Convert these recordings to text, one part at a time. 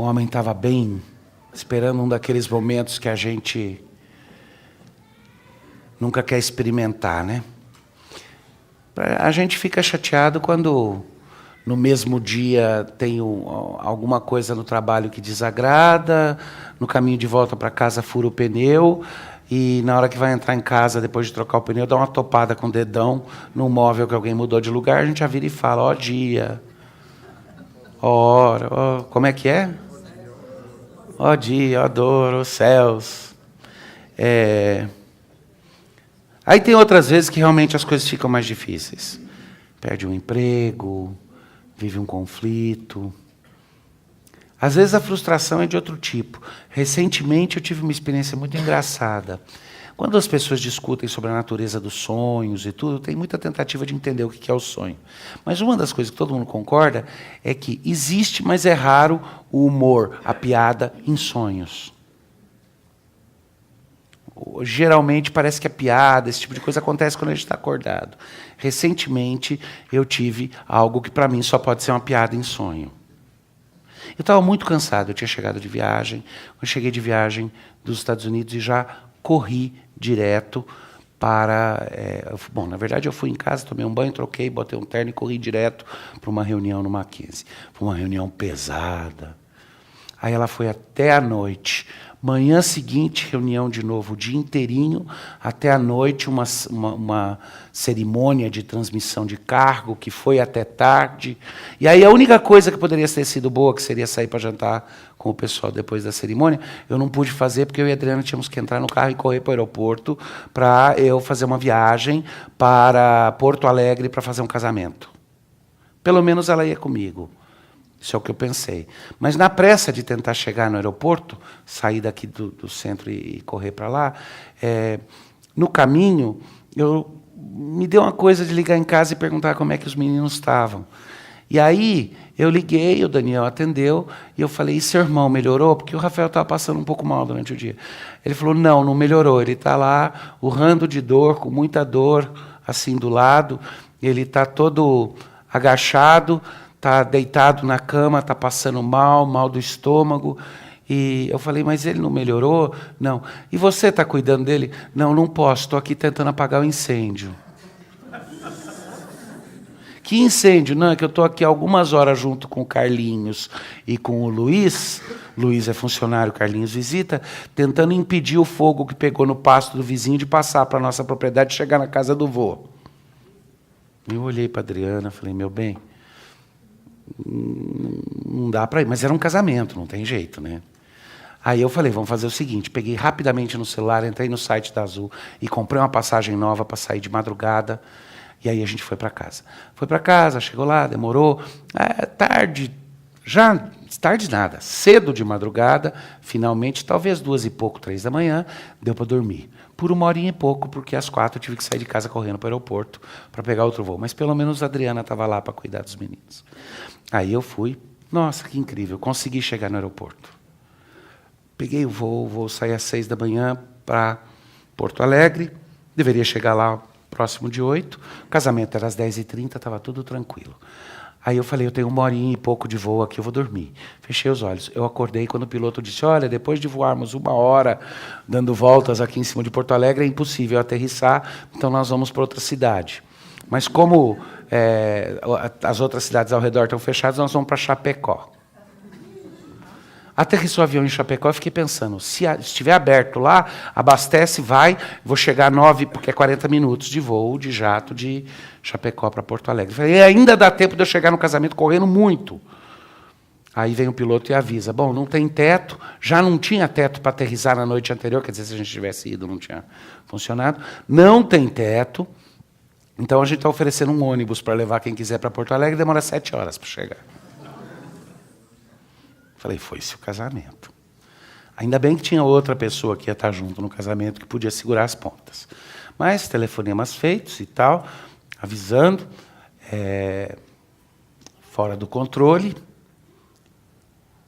O homem estava bem, esperando um daqueles momentos que a gente nunca quer experimentar, né? A gente fica chateado quando no mesmo dia tem alguma coisa no trabalho que desagrada, no caminho de volta para casa fura o pneu, e na hora que vai entrar em casa, depois de trocar o pneu, dá uma topada com o dedão num móvel que alguém mudou de lugar, a gente já vira e fala, ó dia, ó hora, ó, como é que é? Ó dia, ó dor, ó céus. Aí tem outras vezes que realmente as coisas ficam mais difíceis. Perde um emprego, vive um conflito. Às vezes a frustração é de outro tipo. Recentemente eu tive uma experiência muito engraçada. Quando as pessoas discutem sobre a natureza dos sonhos e tudo, tem muita tentativa de entender o que é o sonho. Mas uma das coisas que todo mundo concorda é que existe, mas é raro, o humor, a piada em sonhos. Geralmente parece que a piada, esse tipo de coisa acontece quando a gente está acordado. Recentemente eu tive algo que para mim só pode ser uma piada em sonho. Eu estava muito cansado, eu tinha chegado de viagem. Eu cheguei de viagem dos Estados Unidos e já corri direto para... bom, na verdade eu fui em casa, tomei um banho, troquei, botei um terno e corri direto para uma reunião no Mackenzie. Foi uma reunião pesada. Aí ela foi até a noite. Manhã seguinte, reunião de novo, o dia inteirinho, até a noite, uma cerimônia de transmissão de cargo, que foi até tarde. E aí a única coisa que poderia ter sido boa, que seria sair para jantar com o pessoal depois da cerimônia, eu não pude fazer, porque eu e a Adriana tínhamos que entrar no carro e correr para o aeroporto para eu fazer uma viagem para Porto Alegre para fazer um casamento. Pelo menos ela ia comigo. Isso é o que eu pensei. Mas na pressa de tentar chegar no aeroporto, sair daqui do centro e correr para lá, no caminho, me deu uma coisa de ligar em casa e perguntar como é que os meninos estavam. E aí eu liguei, o Daniel atendeu, e eu falei, e seu irmão melhorou? Porque o Rafael estava passando um pouco mal durante o dia. Ele falou, não melhorou. Ele está lá, urrando de dor, com muita dor, assim, do lado. Ele está todo agachado, está deitado na cama, está passando mal do estômago. E eu falei, mas ele não melhorou? Não. E você está cuidando dele? Não posso, estou aqui tentando apagar o incêndio. Que incêndio? Não, é que eu estou aqui algumas horas junto com o Carlinhos e com o Luiz. Luiz é funcionário, Carlinhos visita, tentando impedir o fogo que pegou no pasto do vizinho de passar para a nossa propriedade e chegar na casa do vô. Eu olhei para a Adriana, falei, meu bem, não dá para ir, mas era um casamento, não tem jeito, né? Aí eu falei, vamos fazer o seguinte, peguei rapidamente no celular, entrei no site da Azul e comprei uma passagem nova para sair de madrugada, e aí a gente foi para casa. Foi para casa, chegou lá, demorou, tarde nada, cedo de madrugada, finalmente, talvez 2 e pouco, 3 da manhã, deu para dormir. Por 1 horinha e pouco, porque às 4 eu tive que sair de casa correndo para o aeroporto para pegar outro voo. Mas pelo menos a Adriana estava lá para cuidar dos meninos. Aí eu fui, nossa, que incrível, consegui chegar no aeroporto. Peguei o voo sair às 6 da manhã para Porto Alegre, deveria chegar lá próximo de 8, o casamento era às 10h30, estava tudo tranquilo. Aí eu falei, eu tenho 1 horinha e pouco de voo aqui, eu vou dormir. Fechei os olhos. Eu acordei quando o piloto disse, olha, depois de voarmos 1 hora, dando voltas aqui em cima de Porto Alegre, é impossível aterrissar, então nós vamos para outra cidade. Mas como as outras cidades ao redor estão fechadas, nós vamos para Chapecó. Aterrissou o avião em Chapecó, eu fiquei pensando, se estiver aberto lá, abastece, vai, vou chegar 9, porque é 40 minutos de voo, de jato, de Chapecó para Porto Alegre. Falei, ainda dá tempo de eu chegar no casamento correndo muito. Aí vem o piloto e avisa, bom, não tem teto, já não tinha teto para aterrissar na noite anterior, quer dizer, se a gente tivesse ido, não tinha funcionado. Não tem teto, então a gente está oferecendo um ônibus para levar quem quiser para Porto Alegre, demora 7 horas para chegar. Falei, foi-se o casamento. Ainda bem que tinha outra pessoa que ia estar junto no casamento, que podia segurar as pontas. Mas telefonemas feitos e tal, avisando, fora do controle.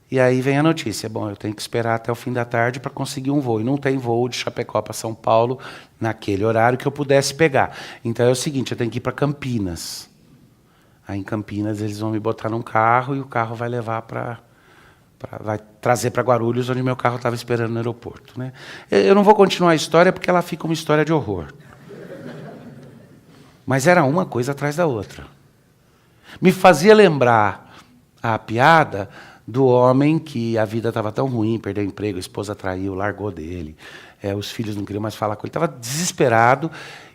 E aí vem a notícia, bom, eu tenho que esperar até o fim da tarde para conseguir um voo. E não tem voo de Chapecó para São Paulo naquele horário que eu pudesse pegar. Então é o seguinte, eu tenho que ir para Campinas. Aí em Campinas eles vão me botar num carro e o carro vai levar para vai trazer para Guarulhos, onde meu carro estava esperando no aeroporto. Né? Eu não vou continuar a história, porque ela fica uma história de horror. Mas era uma coisa atrás da outra. Me fazia lembrar a piada do homem que a vida estava tão ruim, perdeu o emprego, a esposa traiu, largou dele, os filhos não queriam mais falar com ele, estava desesperado,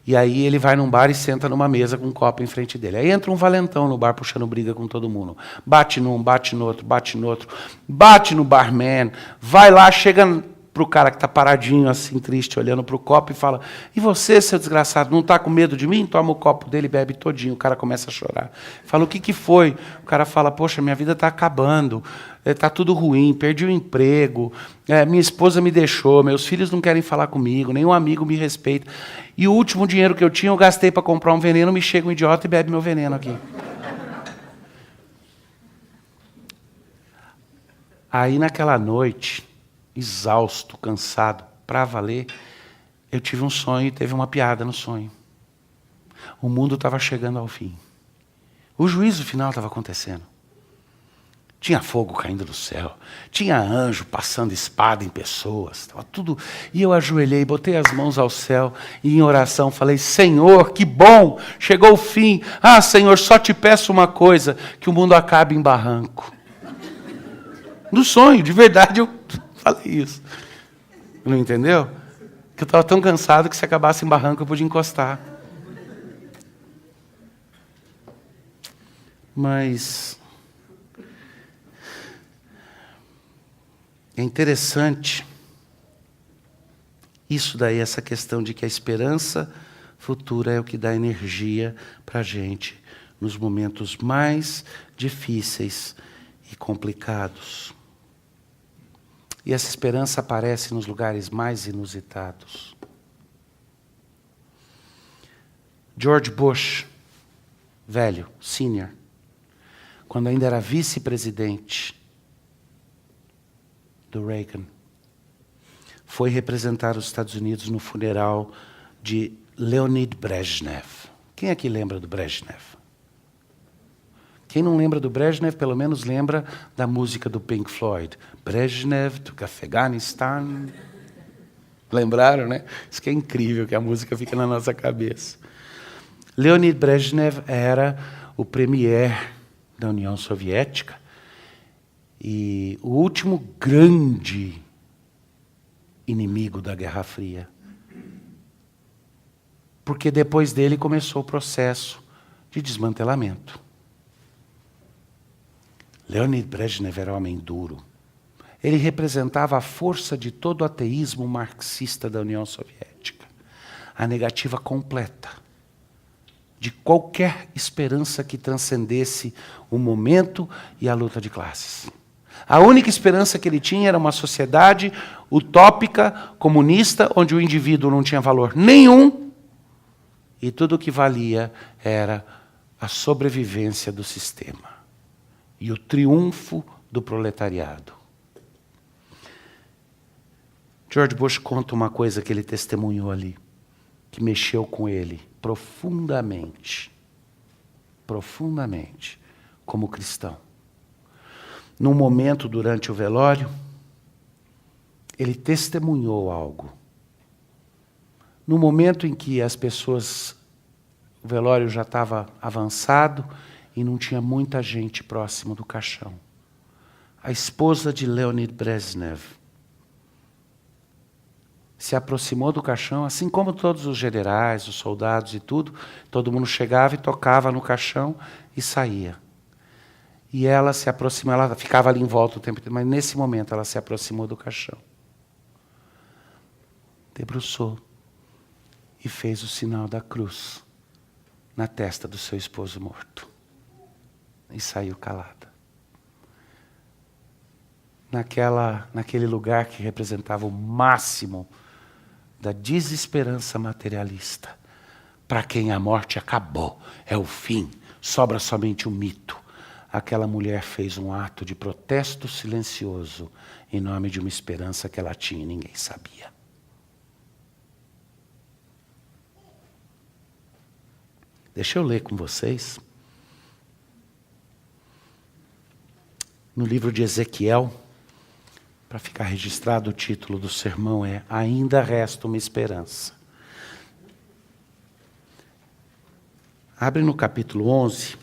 e aí ele vai num bar e senta numa mesa com um copo em frente dele. Aí entra um valentão no bar puxando briga com todo mundo. Bate num, bate no outro, bate no outro, bate no barman, vai lá, chega para o cara que está paradinho, assim, triste, olhando para o copo e fala: e você, seu desgraçado, não está com medo de mim? Toma o copo dele e bebe todinho. O cara começa a chorar. Fala: o que foi? O cara fala: poxa, minha vida está acabando, está tudo ruim, perdi o emprego, minha esposa me deixou, meus filhos não querem falar comigo, nenhum amigo me respeita. E o último dinheiro que eu tinha, eu gastei para comprar um veneno, me chega um idiota e bebe meu veneno aqui. Aí, naquela noite, exausto, cansado, para valer, eu tive um sonho e teve uma piada no sonho. O mundo estava chegando ao fim. O juízo final estava acontecendo. Tinha fogo caindo do céu, tinha anjo passando espada em pessoas, estava tudo. E eu ajoelhei, botei as mãos ao céu e em oração falei: Senhor, que bom, chegou o fim. Ah, Senhor, só te peço uma coisa, que o mundo acabe em barranco. No sonho, de verdade, eu falei isso. Não entendeu? Que eu estava tão cansado que se acabasse em barranco eu podia encostar. Mas é interessante isso daí, essa questão de que a esperança futura é o que dá energia para a gente nos momentos mais difíceis e complicados. E essa esperança aparece nos lugares mais inusitados. George Bush, velho, senior, quando ainda era vice-presidente do Reagan, foi representar os Estados Unidos no funeral de Leonid Brezhnev. Quem aqui lembra do Brezhnev? Quem não lembra do Brezhnev, pelo menos lembra da música do Pink Floyd. Brezhnev, do Afeganistão. Lembraram, né? Isso que é incrível, que a música fica na nossa cabeça. Leonid Brezhnev era o premier da União Soviética e o último grande inimigo da Guerra Fria. Porque depois dele começou o processo de desmantelamento. Leonid Brezhnev era um homem duro. Ele representava a força de todo o ateísmo marxista da União Soviética. A negativa completa de qualquer esperança que transcendesse o momento e a luta de classes. A única esperança que ele tinha era uma sociedade utópica, comunista, onde o indivíduo não tinha valor nenhum e tudo o que valia era a sobrevivência do sistema e o triunfo do proletariado. George Bush conta uma coisa que ele testemunhou ali, que mexeu com ele profundamente, como cristão. Num momento durante o velório, ele testemunhou algo. No momento em que as pessoas, o velório já estava avançado e não tinha muita gente próximo do caixão, a esposa de Leonid Brezhnev se aproximou do caixão, assim como todos os generais, os soldados e tudo, todo mundo chegava e tocava no caixão e saía. E ela se aproximou, ela ficava ali em volta o tempo inteiro, mas nesse momento ela se aproximou do caixão. Debruçou e fez o sinal da cruz na testa do seu esposo morto. E saiu calada. Naquele lugar que representava o máximo da desesperança materialista, para quem a morte acabou, é o fim, sobra somente um mito. Aquela mulher fez um ato de protesto silencioso em nome de uma esperança que ela tinha e ninguém sabia. Deixa eu ler com vocês. No livro de Ezequiel, para ficar registrado, o título do sermão é Ainda Resta uma Esperança. Abre no capítulo 11.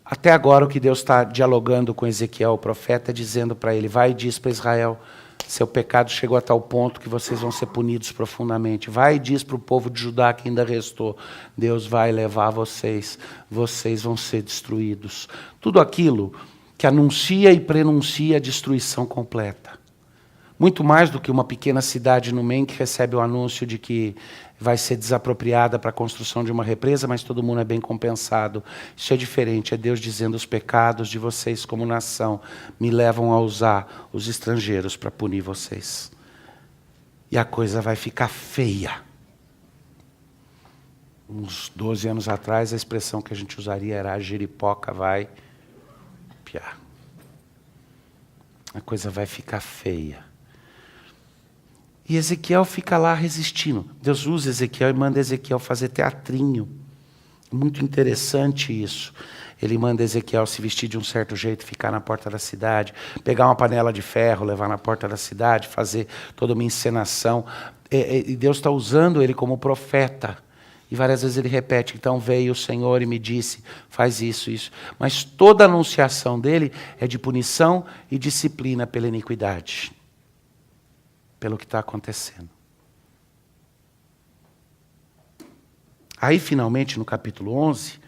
Até agora o que Deus está dialogando com Ezequiel, o profeta, dizendo para ele, vai e diz para Israel, seu pecado chegou a tal ponto que vocês vão ser punidos profundamente. Vai e diz para o povo de Judá que ainda restou, Deus vai levar vocês, vocês vão ser destruídos. Tudo aquilo que anuncia e prenuncia a destruição completa. Muito mais do que uma pequena cidade no Maine que recebe o anúncio de que vai ser desapropriada para a construção de uma represa, mas todo mundo é bem compensado. Isso é diferente, é Deus dizendo os pecados de vocês como nação me levam a usar os estrangeiros para punir vocês. E a coisa vai ficar feia. Uns 12 anos atrás, a expressão que a gente usaria era a jeripoca vai piar. A coisa vai ficar feia. E Ezequiel fica lá resistindo. Deus usa Ezequiel e manda Ezequiel fazer teatrinho. Muito interessante isso. Ele manda Ezequiel se vestir de um certo jeito, ficar na porta da cidade, pegar uma panela de ferro, levar na porta da cidade, fazer toda uma encenação. E Deus está usando ele como profeta. E várias vezes ele repete, então veio o Senhor e me disse, faz isso, isso. Mas toda a anunciação dele é de punição e disciplina pela iniquidade. Pelo que está acontecendo. Aí, finalmente, no capítulo 11,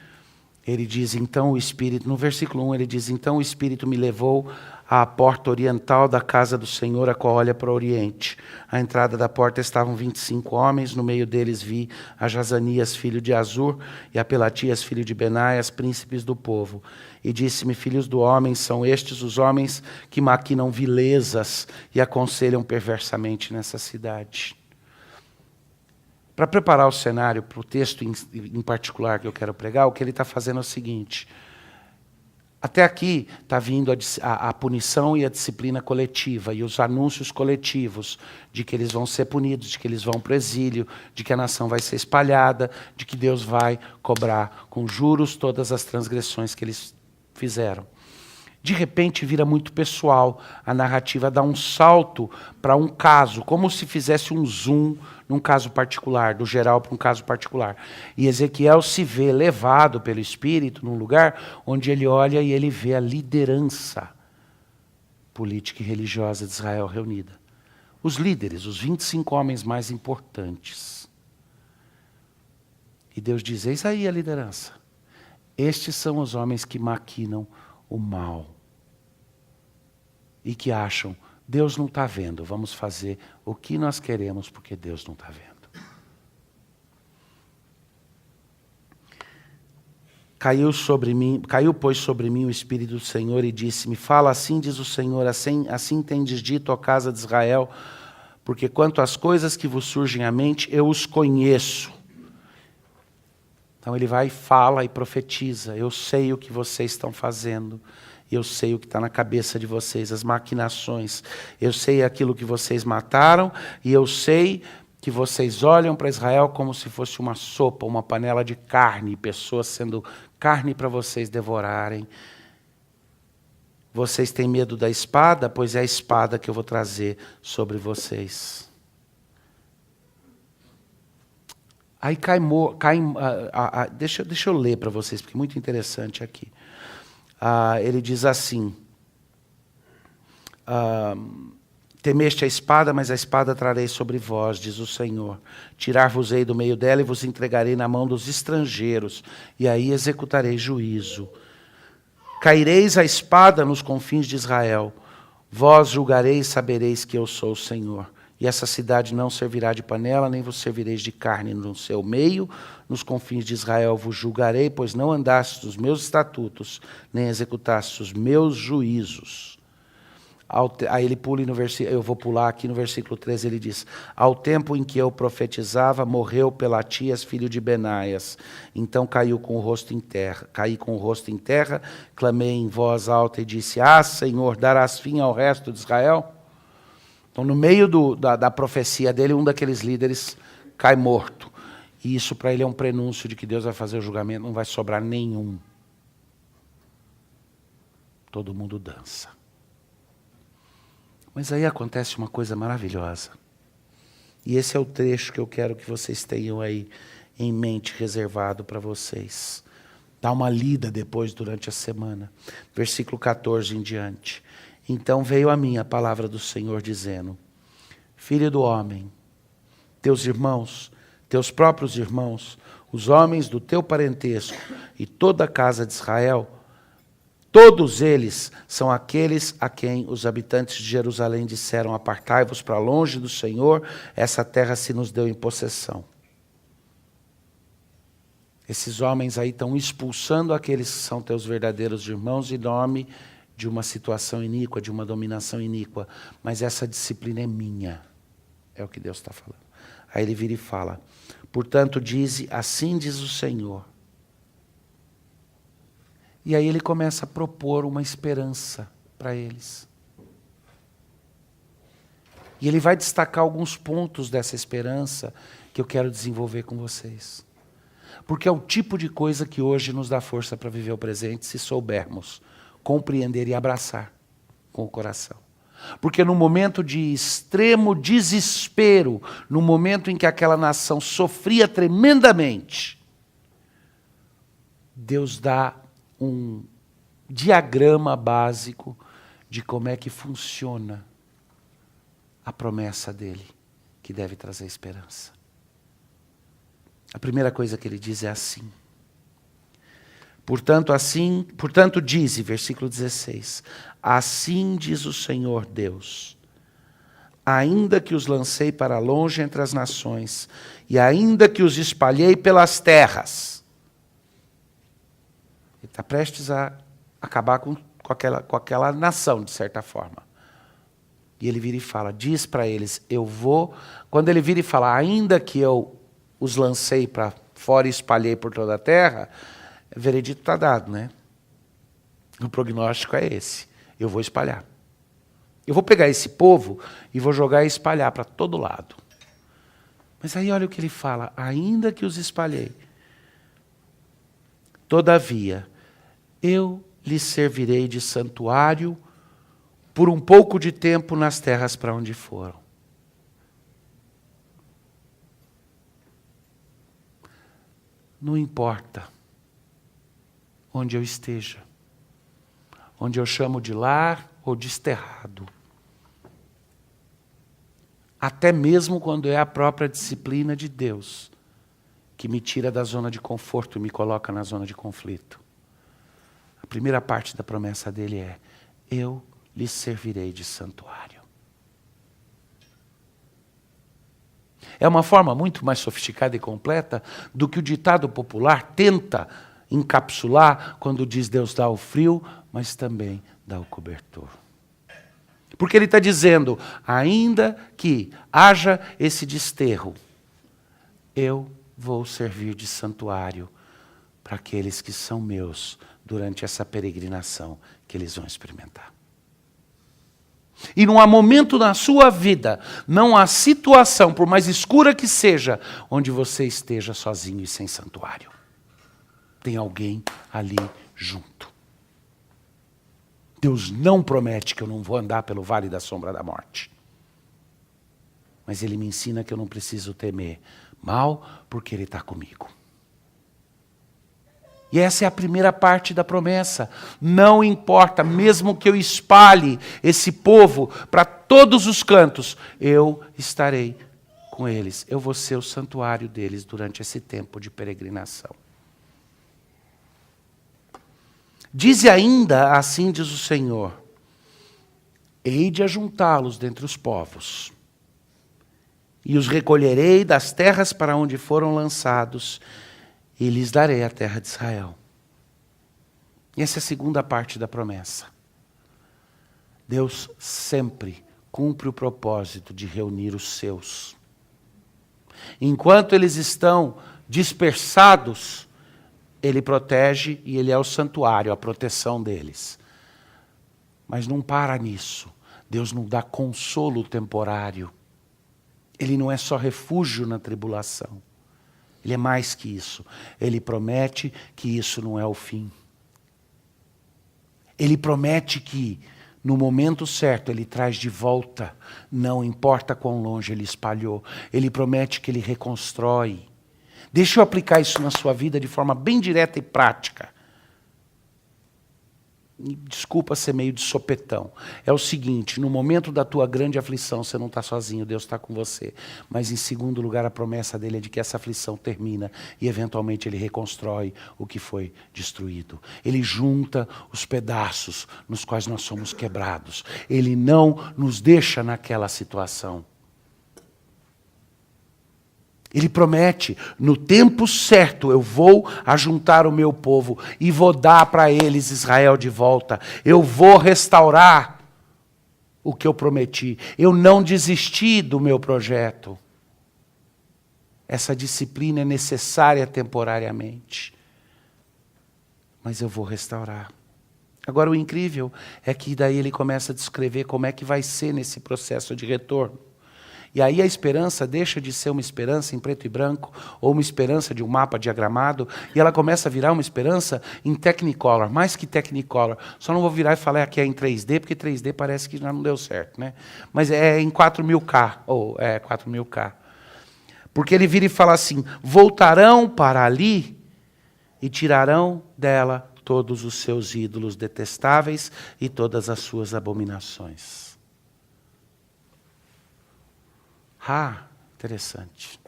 ele diz, então o Espírito, no versículo 1, ele diz, então o Espírito me levou à porta oriental da casa do Senhor, a qual olha para o oriente. À entrada da porta estavam 25 homens, no meio deles vi a Jazanias, filho de Azur, e a Pelatias, filho de Benaias, príncipes do povo. E disse-me, filhos do homem, são estes os homens que maquinam vilezas e aconselham perversamente nessa cidade. Para preparar o cenário para o texto em particular que eu quero pregar, o que ele está fazendo é o seguinte. Até aqui está vindo a punição e a disciplina coletiva e os anúncios coletivos de que eles vão ser punidos, de que eles vão para o exílio, de que a nação vai ser espalhada, de que Deus vai cobrar com juros todas as transgressões que eles fizeram. De repente vira muito pessoal, a narrativa dá um salto para um caso, como se fizesse um zoom num caso particular, do geral para um caso particular. E Ezequiel se vê levado pelo Espírito num lugar onde ele olha e ele vê a liderança política e religiosa de Israel reunida. Os líderes, os 25 homens mais importantes. E Deus diz, eis aí a liderança. Estes são os homens que maquinam o mal. E que acham, Deus não está vendo, vamos fazer o que nós queremos porque Deus não está vendo. Caiu, pois, sobre mim o Espírito do Senhor e disse-me, fala assim, diz o Senhor, assim tendes dito, ó casa de Israel, porque quanto às coisas que vos surgem à mente, eu os conheço. Então ele vai e fala e profetiza. Eu sei o que vocês estão fazendo. Eu sei o que está na cabeça de vocês, as maquinações. Eu sei aquilo que vocês mataram. E eu sei que vocês olham para Israel como se fosse uma sopa, uma panela de carne. Pessoas sendo carne para vocês devorarem. Vocês têm medo da espada? Pois é a espada que eu vou trazer sobre vocês. Aí deixa eu ler para vocês, porque é muito interessante aqui. Ele diz assim, temeste a espada, mas a espada trarei sobre vós, diz o Senhor. Tirar-vos-ei do meio dela e vos entregarei na mão dos estrangeiros, e aí executarei juízo. Caireis a espada nos confins de Israel, vós julgareis e sabereis que eu sou o Senhor. E essa cidade não servirá de panela, nem vos servireis de carne no seu meio. Nos confins de Israel vos julgarei, pois não andastes os meus estatutos, nem executastes os meus juízos. Aí ele pula no versículo, eu vou pular aqui no versículo 13, ele diz, ao tempo em que eu profetizava, morreu Pelatias, filho de Benaias. Então caí com o rosto em terra, clamei em voz alta e disse, Senhor, darás fim ao resto de Israel? Então, no meio da profecia dele, um daqueles líderes cai morto. E isso para ele é um prenúncio de que Deus vai fazer o julgamento, não vai sobrar nenhum. todo mundo dança. Mas aí acontece uma coisa maravilhosa. E esse é o trecho que eu quero que vocês tenham aí em mente, reservado para vocês. Dá uma lida depois durante a semana. Versículo 14 em diante. Então veio a mim a palavra do Senhor dizendo: Filho do homem, teus irmãos, teus próprios irmãos, os homens do teu parentesco e toda a casa de Israel, todos eles são aqueles a quem os habitantes de Jerusalém disseram: apartai-vos para longe do Senhor, essa terra se nos deu em possessão. Esses homens aí estão expulsando aqueles que são teus verdadeiros irmãos em nome de uma situação iníqua, de uma dominação iníqua. Mas essa disciplina é minha. É o que Deus está falando. Aí ele vira e fala: portanto, dize, assim diz o Senhor. E aí ele começa a propor uma esperança para eles. E ele vai destacar alguns pontos dessa esperança que eu quero desenvolver com vocês. Porque é o tipo de coisa que hoje nos dá força para viver o presente, se soubermos compreender e abraçar com o coração. Porque no momento de extremo desespero, no momento em que aquela nação sofria tremendamente, Deus dá um diagrama básico de como é que funciona a promessa dele, que deve trazer esperança. A primeira coisa que ele diz é assim. Portanto dize, versículo 16, assim diz o Senhor Deus, ainda que os lancei para longe entre as nações, e ainda que os espalhei pelas terras. Ele está prestes a acabar com aquela nação, de certa forma. E ele vira e fala, diz para eles, eu vou... Quando ele vira e fala, ainda que eu os lancei para fora e espalhei por toda a terra, o veredito está dado, né? O prognóstico é esse. Eu vou espalhar. Eu vou pegar esse povo e vou jogar e espalhar para todo lado. Mas aí olha o que ele fala, ainda que os espalhei, todavia, eu lhes servirei de santuário por um pouco de tempo nas terras para onde foram. Não importa onde eu esteja, onde eu chamo de lar ou desterrado. Até mesmo quando é a própria disciplina de Deus que me tira da zona de conforto e me coloca na zona de conflito. A primeira parte da promessa dele é, eu lhes servirei de santuário. É uma forma muito mais sofisticada e completa do que o ditado popular tenta encapsular quando diz Deus dá o frio, mas também dá o cobertor. Porque ele está dizendo, ainda que haja esse desterro, eu vou servir de santuário para aqueles que são meus durante essa peregrinação que eles vão experimentar. E não há momento na sua vida, não há situação, por mais escura que seja, onde você esteja sozinho e sem santuário. Tem alguém ali junto. Deus não promete que eu não vou andar pelo vale da sombra da morte. Mas Ele me ensina que eu não preciso temer mal, porque Ele está comigo. E essa é a primeira parte da promessa. Não importa, mesmo que eu espalhe esse povo para todos os cantos, eu estarei com eles. Eu vou ser o santuário deles durante esse tempo de peregrinação. Dize ainda, assim diz o Senhor, hei de ajuntá-los dentre os povos, e os recolherei das terras para onde foram lançados, e lhes darei a terra de Israel. E essa é a segunda parte da promessa. Deus sempre cumpre o propósito de reunir os seus. Enquanto eles estão dispersados, Ele protege e Ele é o santuário, a proteção deles. Mas não para nisso. Deus não dá consolo temporário. Ele não é só refúgio na tribulação. Ele é mais que isso. Ele promete que isso não é o fim. Ele promete que, no momento certo, Ele traz de volta, não importa quão longe Ele espalhou. Ele promete que Ele reconstrói. Deixa eu aplicar isso na sua vida de forma bem direta e prática. Desculpa ser meio de sopetão. É o seguinte, no momento da tua grande aflição, você não está sozinho, Deus está com você. Mas em segundo lugar, a promessa dele é de que essa aflição termina e eventualmente ele reconstrói o que foi destruído. Ele junta os pedaços nos quais nós somos quebrados. Ele não nos deixa naquela situação. Ele promete, no tempo certo eu vou ajuntar o meu povo e vou dar para eles Israel de volta. Eu vou restaurar o que eu prometi. Eu não desisti do meu projeto. Essa disciplina é necessária temporariamente. Mas eu vou restaurar. Agora o incrível é que daí ele começa a descrever como é que vai ser nesse processo de retorno. E aí a esperança deixa de ser uma esperança em preto e branco, ou uma esperança de um mapa diagramado, e ela começa a virar uma esperança em Technicolor, mais que Technicolor. Só não vou virar e falar que é em 3D, porque 3D parece que já não deu certo, né? Mas é em 4000K, ou 4000K. Porque ele vira e fala assim, voltarão para ali e tirarão dela todos os seus ídolos detestáveis e todas as suas abominações. Interessante.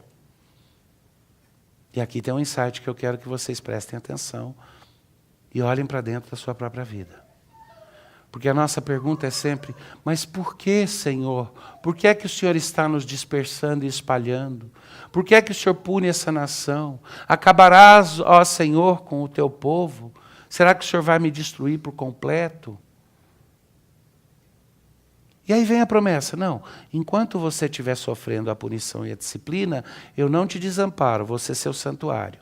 E aqui tem um insight que eu quero que vocês prestem atenção e olhem para dentro da sua própria vida. Porque a nossa pergunta é sempre, mas por que, Senhor? Por que é que o Senhor está nos dispersando e espalhando? Por que é que o Senhor pune essa nação? Acabarás, ó Senhor, com o teu povo? Será que o Senhor vai me destruir por completo? E aí vem a promessa, não, enquanto você estiver sofrendo a punição e a disciplina, eu não te desamparo, vou ser seu santuário.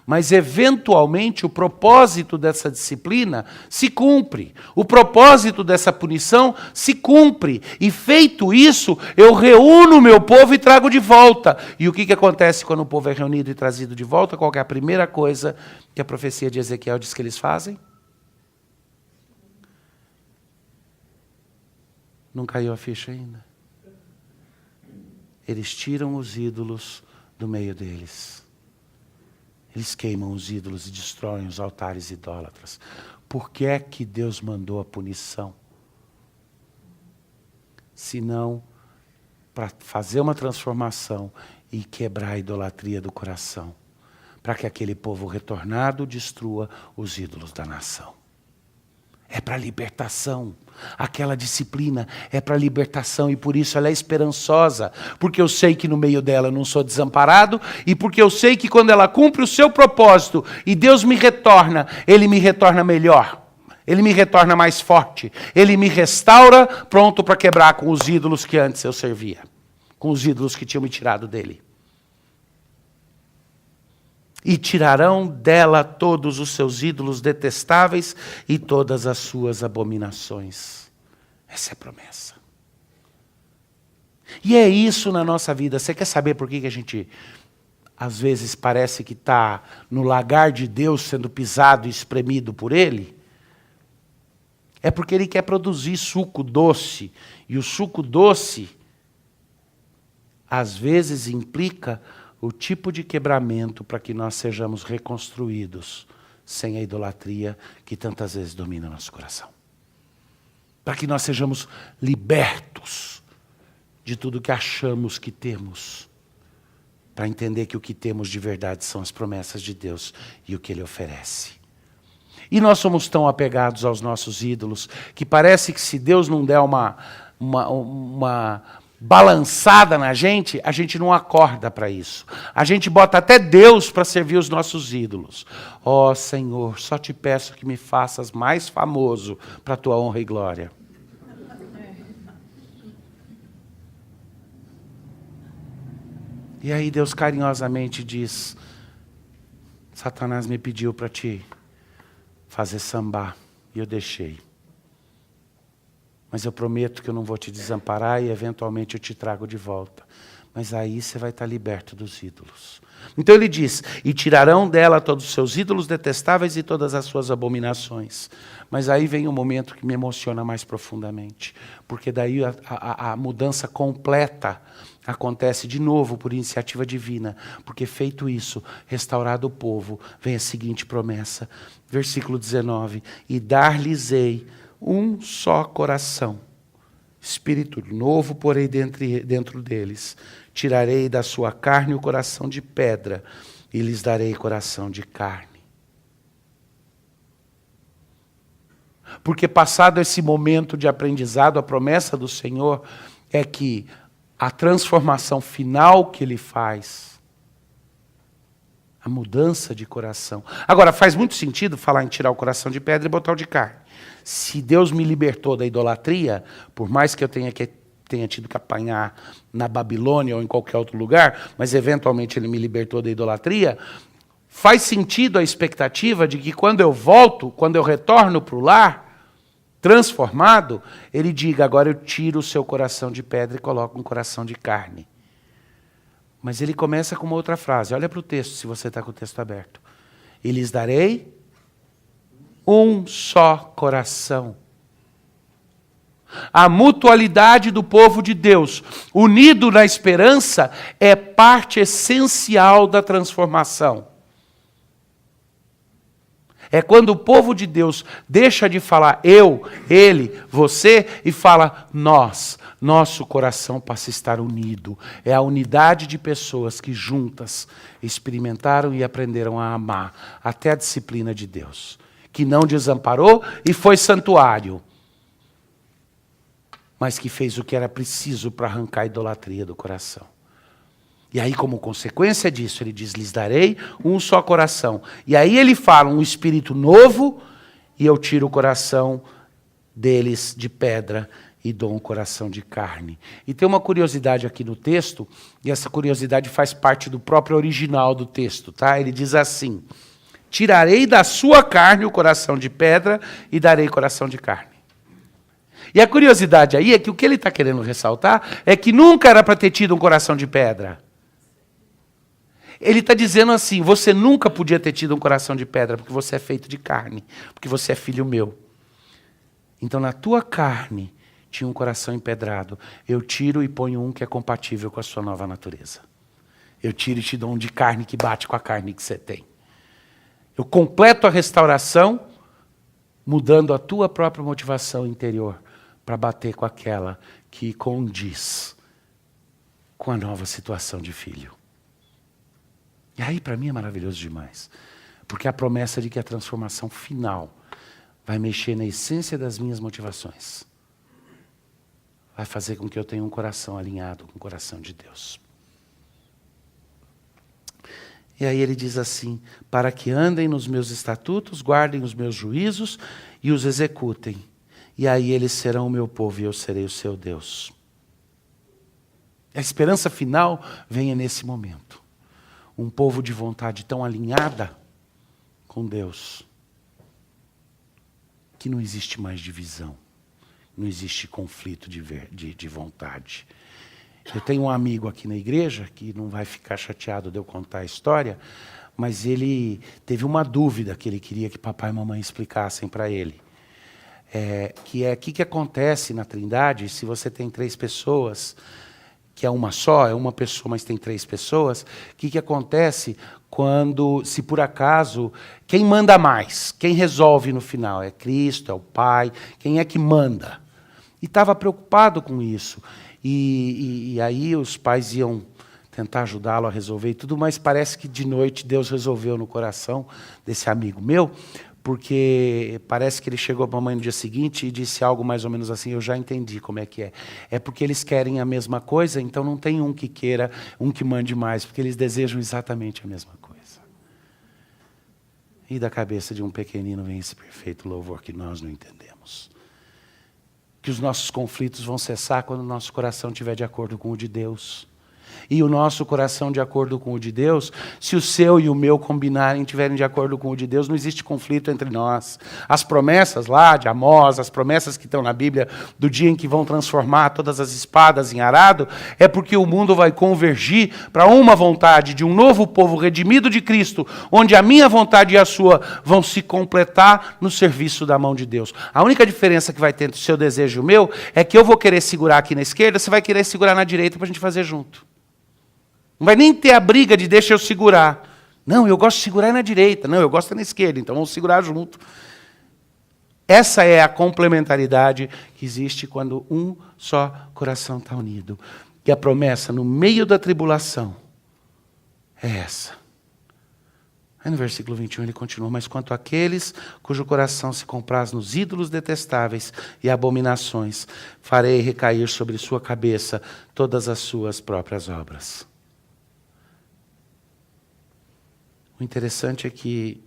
Mas, eventualmente, o propósito dessa disciplina se cumpre. O propósito dessa punição se cumpre. E, feito isso, eu reúno o meu povo e trago de volta. E o que acontece quando o povo é reunido e trazido de volta? Qual que é a primeira coisa que a profecia de Ezequiel diz que eles fazem? Não caiu a ficha ainda. Eles tiram os ídolos do meio deles. Eles queimam os ídolos e destroem os altares idólatras. Por que é que Deus mandou a punição? Senão para fazer uma transformação e quebrar a idolatria do coração. Para que aquele povo retornado destrua os ídolos da nação. É para libertação. Aquela disciplina é para libertação e por isso ela é esperançosa. Porque eu sei que no meio dela eu não sou desamparado e porque eu sei que quando ela cumpre o seu propósito e Deus me retorna, Ele me retorna melhor. Ele me retorna mais forte. Ele me restaura pronto para quebrar com os ídolos que antes eu servia. Com os ídolos que tinham me tirado dele. E tirarão dela todos os seus ídolos detestáveis e todas as suas abominações. Essa é a promessa. E é isso na nossa vida. Você quer saber por que a gente, às vezes, parece que está no lagar de Deus sendo pisado e espremido por Ele? É porque Ele quer produzir suco doce. E o suco doce, às vezes, implica o tipo de quebramento para que nós sejamos reconstruídos sem a idolatria que tantas vezes domina nosso coração. Para que nós sejamos libertos de tudo que achamos que temos. Para entender que o que temos de verdade são as promessas de Deus e o que Ele oferece. E nós somos tão apegados aos nossos ídolos que parece que se Deus não der uma balançada na gente, a gente não acorda para isso. A gente bota até Deus para servir os nossos ídolos. Ó Senhor, só te peço que me faças mais famoso para a tua honra e glória. E aí Deus carinhosamente diz, Satanás me pediu para te fazer sambar, e eu deixei. Mas eu prometo que eu não vou te desamparar e eventualmente eu te trago de volta. mas aí você vai estar liberto dos ídolos. Então ele diz, e tirarão dela todos os seus ídolos detestáveis e todas as suas abominações. Mas aí vem o momento que me emociona mais profundamente, porque daí a mudança completa acontece de novo por iniciativa divina, porque feito isso, restaurado o povo, vem a seguinte promessa, versículo 19, e dar-lhes-ei um só coração, espírito novo porei dentro deles, tirarei da sua carne o coração de pedra e lhes darei coração de carne. Porque passado esse momento de aprendizado, a promessa do Senhor é que a transformação final que Ele faz, a mudança de coração. Agora, faz muito sentido falar em tirar o coração de pedra e botar o de carne. Se Deus me libertou da idolatria, por mais que eu tenha tido que apanhar na Babilônia ou em qualquer outro lugar, mas eventualmente Ele me libertou da idolatria, faz sentido a expectativa de que quando eu volto, quando eu retorno para o lar, transformado, Ele diga, agora eu tiro o seu coração de pedra e coloco um coração de carne. Mas Ele começa com uma outra frase, olha para o texto, se você está com o texto aberto. E lhes darei um só coração. A mutualidade do povo de Deus, unido na esperança, é parte essencial da transformação. É quando o povo de Deus deixa de falar eu, ele, você, e fala nós. Nosso coração passa a estar unido. É a unidade de pessoas que juntas experimentaram e aprenderam a amar, até a disciplina de Deus, que não desamparou e foi santuário, mas que fez o que era preciso para arrancar a idolatria do coração. E aí, como consequência disso, ele diz, lhes darei um só coração. E aí ele fala, um espírito novo, e eu tiro o coração deles de pedra e dou um coração de carne. E tem uma curiosidade aqui no texto, e essa curiosidade faz parte do próprio original do texto, tá? Ele diz assim, tirarei da sua carne o coração de pedra e darei coração de carne. E a curiosidade aí é que o que ele está querendo ressaltar é que nunca era para ter tido um coração de pedra. Ele está dizendo assim, você nunca podia ter tido um coração de pedra, porque você é feito de carne, porque você é filho meu. Então na tua carne tinha um coração empedrado. Eu tiro e ponho um que é compatível com a sua nova natureza. Eu tiro e te dou um de carne que bate com a carne que você tem. Eu completo a restauração, mudando a tua própria motivação interior, para bater com aquela que condiz com a nova situação de filho. E aí, para mim, é maravilhoso demais. Porque a promessa de que a transformação final vai mexer na essência das minhas motivações. Vai fazer com que eu tenha um coração alinhado com o coração de Deus. E aí ele diz assim, para que andem nos meus estatutos, guardem os meus juízos e os executem. E aí eles serão o meu povo e eu serei o seu Deus. A esperança final vem nesse momento. Um povo de vontade tão alinhada com Deus, que não existe mais divisão, não existe conflito de vontade. Eu tenho um amigo aqui na igreja, que não vai ficar chateado de eu contar a história, mas ele teve uma dúvida que ele queria que papai e mamãe explicassem para ele. O que acontece na Trindade se você tem 3 pessoas, que é uma só, é uma pessoa, mas tem 3 pessoas, o que acontece quando, se por acaso, quem manda mais? Quem resolve no final? É Cristo, é o Pai? Quem é que manda? E estava preocupado com isso. E aí os pais iam tentar ajudá-lo a resolver e tudo, mas parece que de noite Deus resolveu no coração desse amigo meu, porque parece que ele chegou para a mamãe no dia seguinte e disse algo mais ou menos assim, eu já entendi como é que é. É porque eles querem a mesma coisa, então não tem um que queira, um que mande mais, porque eles desejam exatamente a mesma coisa. E da cabeça de um pequenino vem esse perfeito louvor que nós não entendemos. Que os nossos conflitos vão cessar quando o nosso coração estiver de acordo com o de Deus. e o nosso coração de acordo com o de Deus, se o seu e o meu combinarem, estiverem de acordo com o de Deus, não existe conflito entre nós. As promessas lá de Amós, as promessas que estão na Bíblia do dia em que vão transformar todas as espadas em arado, é porque o mundo vai convergir para uma vontade de um novo povo redimido de Cristo, onde a minha vontade e a sua vão se completar no serviço da mão de Deus. A única diferença que vai ter entre o seu desejo e o meu é que eu vou querer segurar aqui na esquerda, você vai querer segurar na direita para a gente fazer junto. Não vai nem ter a briga de deixa eu segurar. Não, eu gosto de segurar na direita. Não, eu gosto na esquerda, então vamos segurar junto. Essa é a complementaridade que existe quando um só coração está unido. E a promessa no meio da tribulação é essa. Aí no versículo 21 ele continua, mas quanto àqueles cujo coração se compraz nos ídolos detestáveis e abominações, farei recair sobre sua cabeça todas as suas próprias obras. O interessante é que,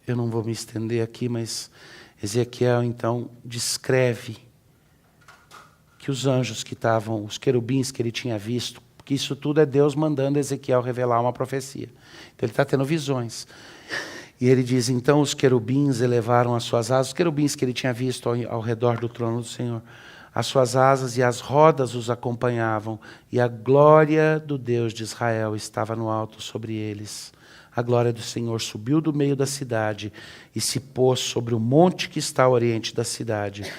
eu não vou me estender aqui, mas Ezequiel então descreve que os anjos que estavam, os querubins que ele tinha visto, porque isso tudo é Deus mandando Ezequiel revelar uma profecia. Então ele está tendo visões. E ele diz, então os querubins elevaram as suas asas, os querubins que ele tinha visto ao redor do trono do Senhor, as suas asas e as rodas os acompanhavam, e a glória do Deus de Israel estava no alto sobre eles. A glória do Senhor subiu do meio da cidade e se pôs sobre o monte que está ao oriente da cidade.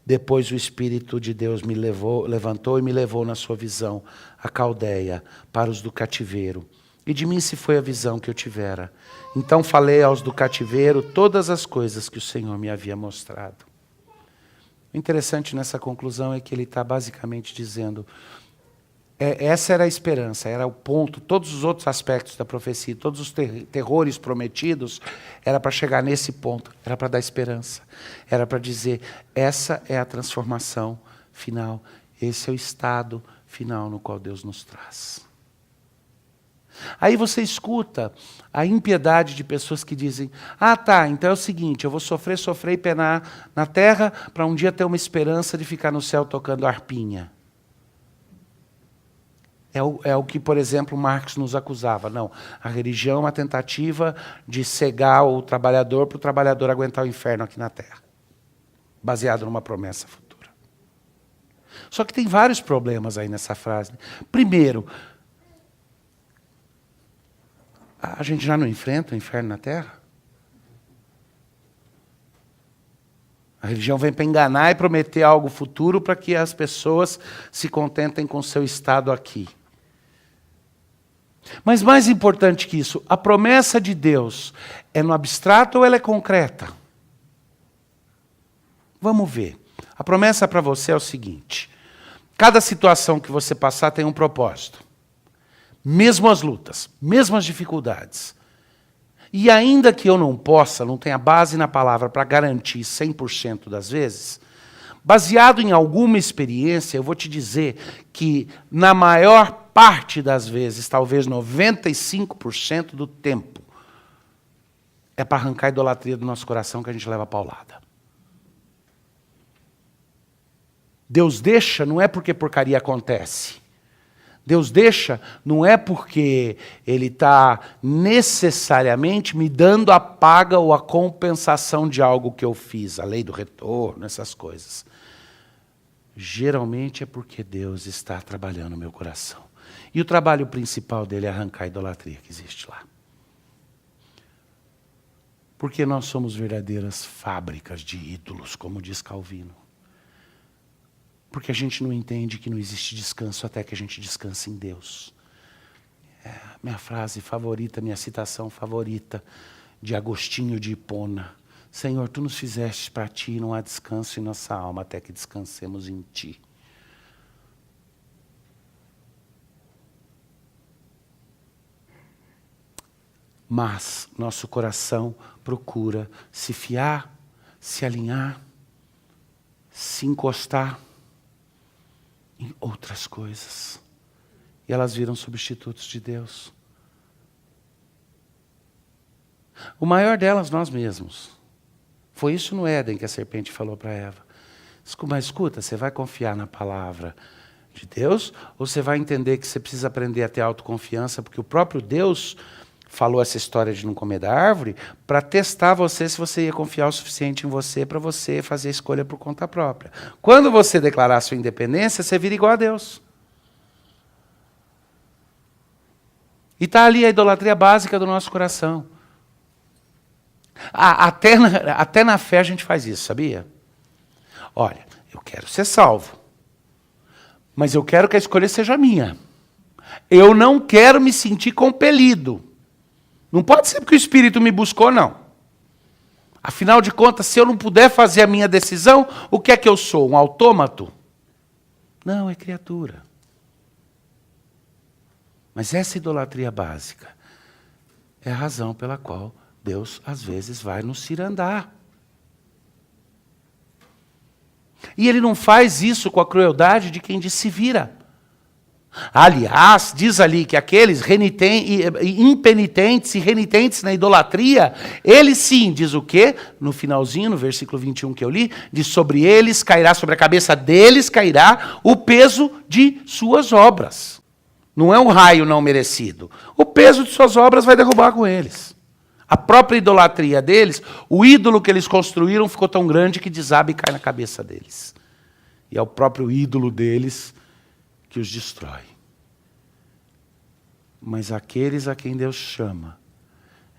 Depois o Espírito de Deus me levantou e me levou na sua visão, a Caldeia, para os do cativeiro. E de mim se foi a visão que eu tivera. Então falei aos do cativeiro todas as coisas que o Senhor me havia mostrado. O interessante nessa conclusão é que ele está basicamente dizendo... Essa era a esperança, era o ponto, todos os outros aspectos da profecia, todos os terrores prometidos, era para chegar nesse ponto, era para dar esperança, era para dizer, essa é a transformação final, esse é o estado final no qual Deus nos traz. Aí você escuta a impiedade de pessoas que dizem, tá, então é o seguinte, eu vou sofrer e penar na terra, para um dia ter uma esperança de ficar no céu tocando harpinha. É o que, por exemplo, Marx nos acusava. Não, a religião é uma tentativa de cegar o trabalhador para o trabalhador aguentar o inferno aqui na Terra. Baseado numa promessa futura. Só que tem vários problemas aí nessa frase. Primeiro, a gente já não enfrenta o inferno na Terra? A religião vem para enganar e prometer algo futuro para que as pessoas se contentem com o seu estado aqui. Mas mais importante que isso, a promessa de Deus é no abstrato ou ela é concreta? Vamos ver. A promessa para você é o seguinte, cada situação que você passar tem um propósito. Mesmo as lutas, mesmo as dificuldades. E ainda que eu não tenha base na palavra para garantir 100% das vezes, baseado em alguma experiência, eu vou te dizer que na maior parte das vezes, talvez 95% do tempo, é para arrancar a idolatria do nosso coração que a gente leva a paulada. Deus deixa, não é porque porcaria acontece. Deus deixa, não é porque Ele está necessariamente me dando a paga ou a compensação de algo que eu fiz, a lei do retorno, essas coisas. Geralmente é porque Deus está trabalhando no meu coração. E o trabalho principal dele é arrancar a idolatria que existe lá. Porque nós somos verdadeiras fábricas de ídolos, como diz Calvino. Porque a gente não entende que não existe descanso até que a gente descanse em Deus. Minha frase favorita, minha citação favorita de Agostinho de Hipona. Senhor, Tu nos fizeste para Ti, não há descanso em nossa alma até que descansemos em Ti. Mas nosso coração procura se fiar, se alinhar, se encostar em outras coisas. E elas viram substitutos de Deus. O maior delas, nós mesmos. Foi isso no Éden que a serpente falou para Eva. Mas escuta, você vai confiar na palavra de Deus, ou você vai entender que você precisa aprender a ter autoconfiança, porque o próprio Deus falou essa história de não comer da árvore para testar você se você ia confiar o suficiente em você para você fazer a escolha por conta própria. Quando você declarar sua independência, você vira igual a Deus. E está ali a idolatria básica do nosso coração. Até na fé a gente faz isso, sabia? Olha, eu quero ser salvo, mas eu quero que a escolha seja minha. Eu não quero me sentir compelido. Não pode ser porque o Espírito me buscou, não. Afinal de contas, se eu não puder fazer a minha decisão, o que é que eu sou? Um autômato? Não, é criatura. Mas essa idolatria básica é a razão pela qual Deus, às vezes, vai nos cirandar. E Ele não faz isso com a crueldade de quem diz se vira. Aliás, diz ali que aqueles impenitentes e renitentes na idolatria, eles sim, diz o quê? No finalzinho, no versículo 21 que eu li, diz sobre eles cairá, sobre a cabeça deles cairá o peso de suas obras. Não é um raio não merecido. O peso de suas obras vai derrubar com eles. A própria idolatria deles, o ídolo que eles construíram ficou tão grande que desaba e cai na cabeça deles. E é o próprio ídolo deles que os destrói. Mas aqueles a quem Deus chama,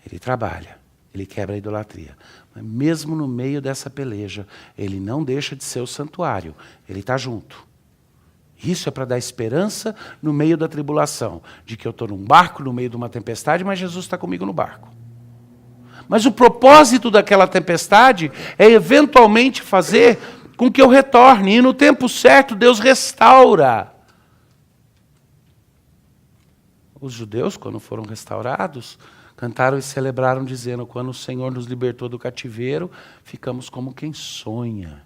Ele trabalha, Ele quebra a idolatria. Mas mesmo no meio dessa peleja, Ele não deixa de ser o santuário, Ele está junto. Isso é para dar esperança no meio da tribulação, de que eu estou num barco no meio de uma tempestade, mas Jesus está comigo no barco. Mas o propósito daquela tempestade é eventualmente fazer com que eu retorne, e no tempo certo Deus restaura. Os judeus, quando foram restaurados, cantaram e celebraram dizendo, quando o Senhor nos libertou do cativeiro, ficamos como quem sonha.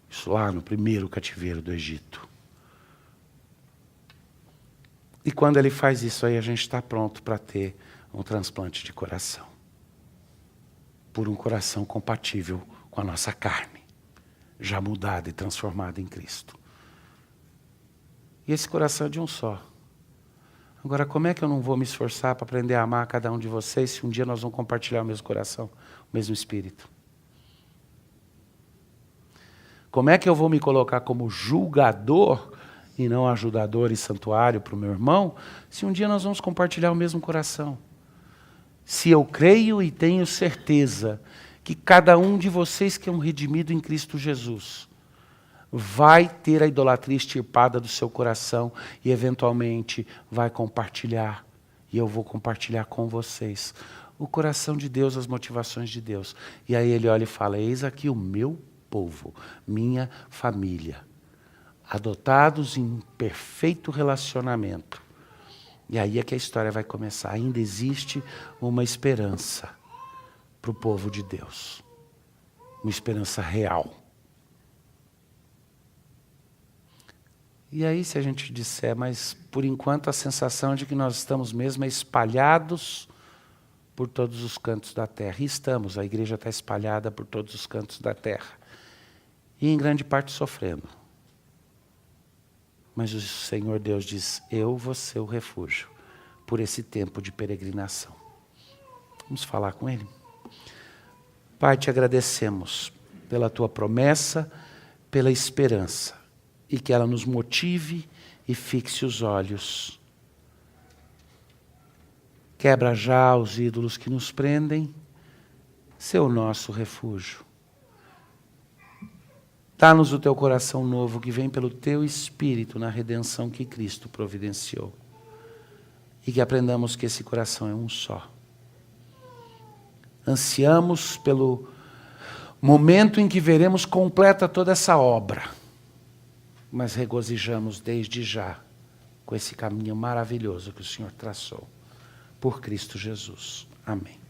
Isso lá no primeiro cativeiro do Egito. E quando Ele faz isso aí, a gente está pronto para ter um transplante de coração. Por um coração compatível com a nossa carne, já mudada e transformada em Cristo. E esse coração é de um só. Agora, como é que eu não vou me esforçar para aprender a amar cada um de vocês se um dia nós vamos compartilhar o mesmo coração, o mesmo Espírito? Como é que eu vou me colocar como julgador e não ajudador e santuário para o meu irmão, se um dia nós vamos compartilhar o mesmo coração? Se eu creio e tenho certeza que cada um de vocês que é um redimido em Cristo Jesus vai ter a idolatria extirpada do seu coração e eventualmente vai compartilhar, e eu vou compartilhar com vocês, o coração de Deus, as motivações de Deus. E aí Ele olha e fala, eis aqui o meu povo, minha família, adotados em perfeito relacionamento. E aí é que a história vai começar. Ainda existe uma esperança para o povo de Deus. Uma esperança real. E aí se a gente disser, mas por enquanto a sensação de que nós estamos mesmo espalhados por todos os cantos da terra. E estamos, a igreja está espalhada por todos os cantos da terra. E em grande parte sofrendo. Mas o Senhor Deus diz, eu vou ser o refúgio por esse tempo de peregrinação. Vamos falar com Ele? Pai, te agradecemos pela Tua promessa, pela esperança, e que ela nos motive e fixe os olhos. Quebra já os ídolos que nos prendem, sê o nosso refúgio. Dá-nos o Teu coração novo que vem pelo Teu Espírito na redenção que Cristo providenciou. E que aprendamos que esse coração é um só. Ansiamos pelo momento em que veremos completa toda essa obra, mas regozijamos desde já com esse caminho maravilhoso que o Senhor traçou por Cristo Jesus. Amém.